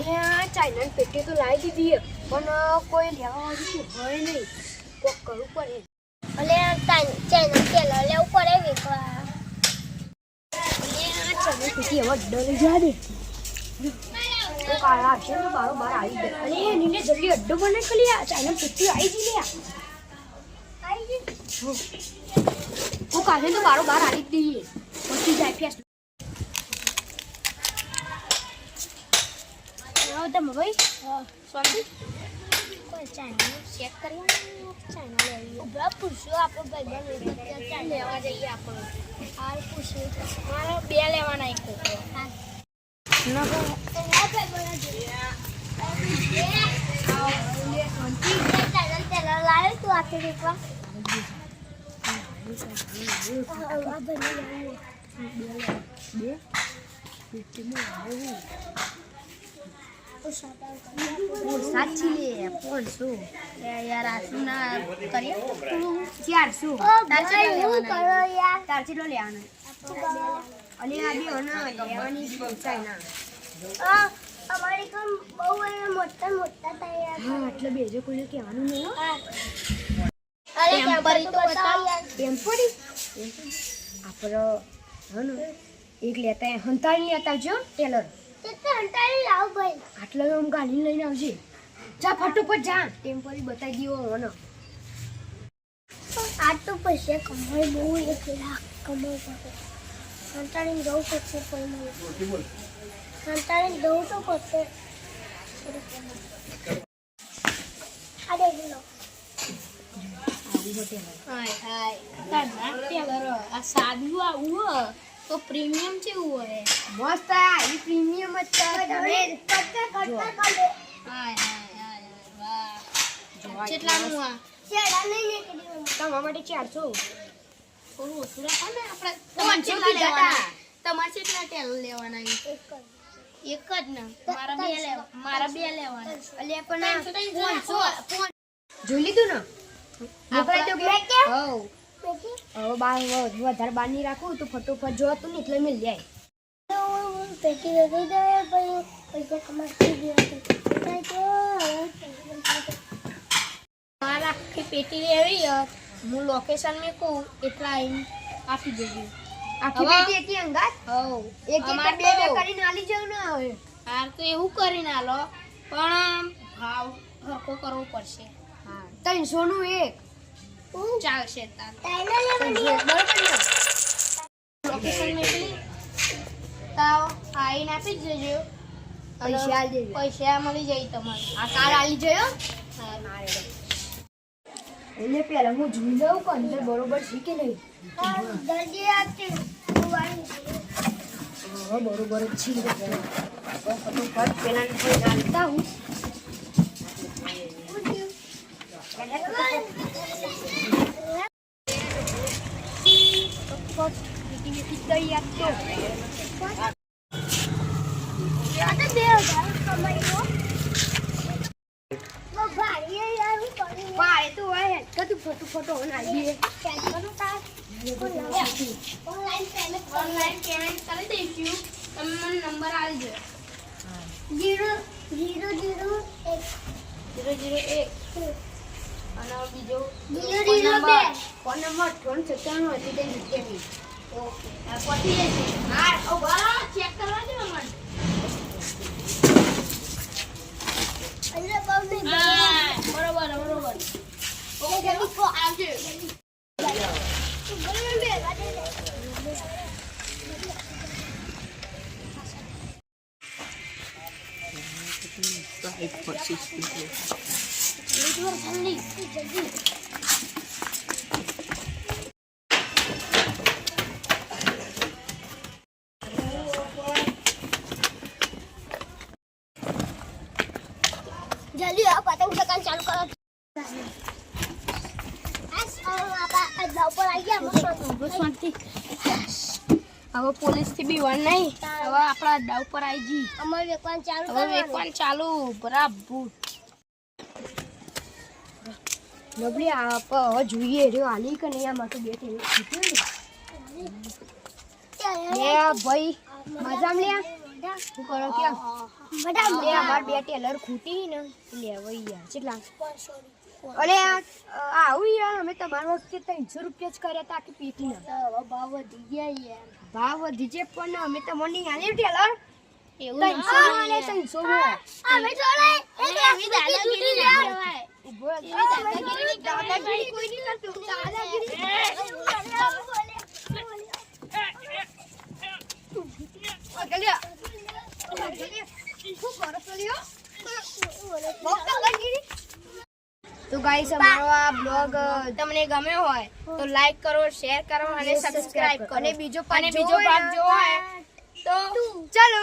અલ્યા ચાઇના પેટી તો લાવી દીધી પણ કોઈ લેવા વાળું હોય નહીં. કોક કરવું પડે. અલ્યા ચાઇના તેલ લેવું પડે વેકવા. અલ્યા ચાઇના પેટી હવે ડરી જા દે. તો કાળા છે ને બારો બાર આવી ગયો. અલ્યા નીને જલ્દી અડ્ડો બનાવી કે લ્યા ચાઇના પેટી આવી ગઈ લ્યા. આવી ગઈ. ઓ કાલે તો બારો બાર આવી દઈએ. પછી જાય ફેસ. ભાઈ સોની કોઈ ચાઇના ચેક કરી ચાઇના લેવી ઉભા પૂછ્યો આપણે ભાઈ ચાઇના લેવા જઈએ આપણે હાલ પૂછ્યું મારે 2 લેવાના એક ના લાવ્યો તું આખી એકવાર સાચી લે 500 યાર આસુ ના કરીએ 400 તાર ચીલો લેવાના અને આ બી ઓના લેવાની ચાઇના અમારી કામ બહુ મોટા મોટા તૈયાર હા એટલે બેજો કોઈને કહેવાનું નહીં હો. અરે ટેમ્પરી તો બતાવ યાર ટેમ્પરી આપણો હનો એક લેતા હંતાળી લેતા આવજો ટેલર તે હંતાળી લાવ ભાઈ આટલા આમ ગાડી લઈને આવજે. જા ફટોફટ જા ટેમ્પરી બતાવી દીવો મને. આ તો પૈસા કમાઈ બહુ 1 લાખ કમાઈ શકે હંતાળી દઉં પડશે પણ હંતાળી દઉં તો પડશે આ દેખી લો હાય હાય તારા ટેલર આ સાદું આવું તો પ્રીમિયમ કેવું હોય મસ્ત આ ઈ પ્રીમિયમ જ છે તમે કરતા કરે હાય હાય હાય વાહ કેટલાનું આ ચેડા નહીં નીકળી તમારા માટે 400 થોડું ઓછું રાખો ને આપણે પાંચસો કેટલા કીધા લેવાના તમારે કેટલા ટેલર લેવાના એક જ ને મારા બે લેવાના અલ્યા પણ 500 જોઈ લીધું ને મોકલાઈ દો કે હો બેઠી હવે વધારે બાર નહીં રાખું તો ફટોફટ જોતું ને એટલે મિલ જાય. પેટી લગી દે પછી પૈસા કમાતી ગયો મારા આખી પેટી લેવી હું લોકેશન મેકું એટલા આવીને આપી દેજો આખી હવે- પેટી એકી અંગાત હવ એક અમાર બે બે કરીને આલી જાવ ને હવે. હાર તો એવું કરીને આલો પણ ભાવ હરખો કરવો પડશે હા 300 નું એક ચાલશે તાર તાઈના લેવાની બરોબર ને લોકેશન મેકલી તાવ આવીને આપી જ દેજો અને પૈસા આલી દેજો. પૈસા મળી જાય તમારે આ કાલ આલી જયો એટલે પેલા હું જોઈ લઉં કે અંદર બરોબર છે કે નહીં. જલ્દી આપજે હવે બરોબર જ છે ફટોફટ પેલા આલતા હું દઈ આપતો આ તો 2000 કમાઈ લો ભાઈ યાર હું કરી પાય તો હોય કે તું ફટોફટ ઓન આલી દે. પેન્ટનું તાર ઓનલાઈન પેમેન્ટ ઓનલાઈન પેમેન્ટ કરી દઈશું તમે મને નંબર આપજો 001 001 અને બીજો 002 ફોન નંબર 97 હતી તે જગ્યાએ. ઓકે આ પતી જશે હા ઓ બરા ચેક કરવા દો મને અરે બાપ ને હા બરોબર બરોબર ઓકે આવજો બરાબર બે વાગે જલ્દી આ પતંગ દુકાન ચાલુ કરો હવે પોલીસ થી બી વન નહીં હવે આપણા અડ્ડા ઉપર આવી જી અમારે વેકવાન ચાલુ હવે વેકવાન ચાલુ બરાબર નબળી હવે જોઈએ રહ્યો આલી કે નહીં આમાં તો બે ત્રણ જીત્યો ને. લે ભાઈ મજામાં લે શું કરો કે એ અમાર બે ટેલર ખૂટી ને લેવા યાર કેટલા અરે આવું યાર અમે તમારા વખતે 300 રૂપિયા જ કર્યા તા કે પેટીના ભાવ વધી ગયા યાર. ભાવ વધી છે પણ અમે તમને આલ્યું ટેલર એવું 300 ને 300 માં અમે જોડે એક એવી દાદાગીરી ના કહેવાય. ઉભો દાદાગીરી કોઈ નહીં કરતું તો ગાઈસ અમારો આ બ્લોગ તમને ગમ્યો હોય તો લાઈક કરો, શેર કરો અને સબસ્ક્રાઇબ કરો. અને બીજો અને બીજો ભાગ જોવો હોય તો ચલો